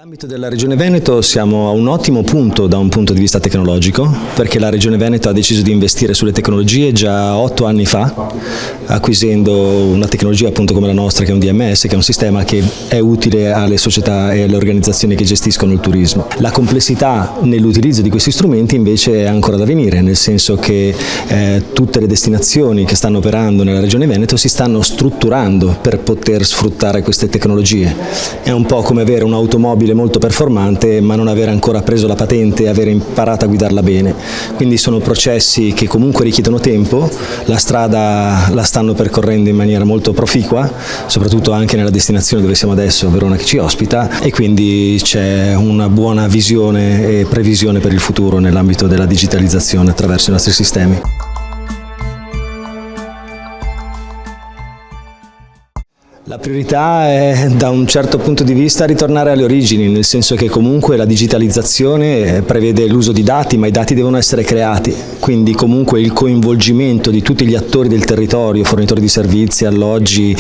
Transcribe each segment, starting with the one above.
Nell'ambito della Regione Veneto siamo a un ottimo punto da un punto di vista tecnologico, perché la Regione Veneto ha deciso di investire sulle tecnologie già 8 anni fa, acquisendo una tecnologia appunto come la nostra, che è un DMS, che è un sistema che è utile alle società e alle organizzazioni che gestiscono il turismo. La complessità nell'utilizzo di questi strumenti invece è ancora da venire, nel senso che tutte le destinazioni che stanno operando nella Regione Veneto si stanno strutturando per poter sfruttare queste tecnologie. È un po' come avere un'automobile molto performante ma non avere ancora preso la patente e avere imparato a guidarla bene. Quindi sono processi che comunque richiedono tempo, la strada la stanno percorrendo in maniera molto proficua, soprattutto anche nella destinazione dove siamo adesso, Verona, che ci ospita, e quindi c'è una buona visione e previsione per il futuro nell'ambito della digitalizzazione attraverso i nostri sistemi. La priorità è, da un certo punto di vista, ritornare alle origini, nel senso che comunque la digitalizzazione prevede l'uso di dati, ma i dati devono essere creati, quindi comunque il coinvolgimento di tutti gli attori del territorio, fornitori di servizi, alloggi,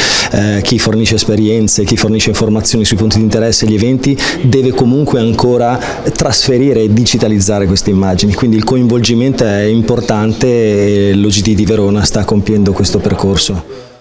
chi fornisce esperienze, chi fornisce informazioni sui punti di interesse e gli eventi, deve comunque ancora trasferire e digitalizzare queste immagini, quindi il coinvolgimento è importante e l'OGD di Verona sta compiendo questo percorso.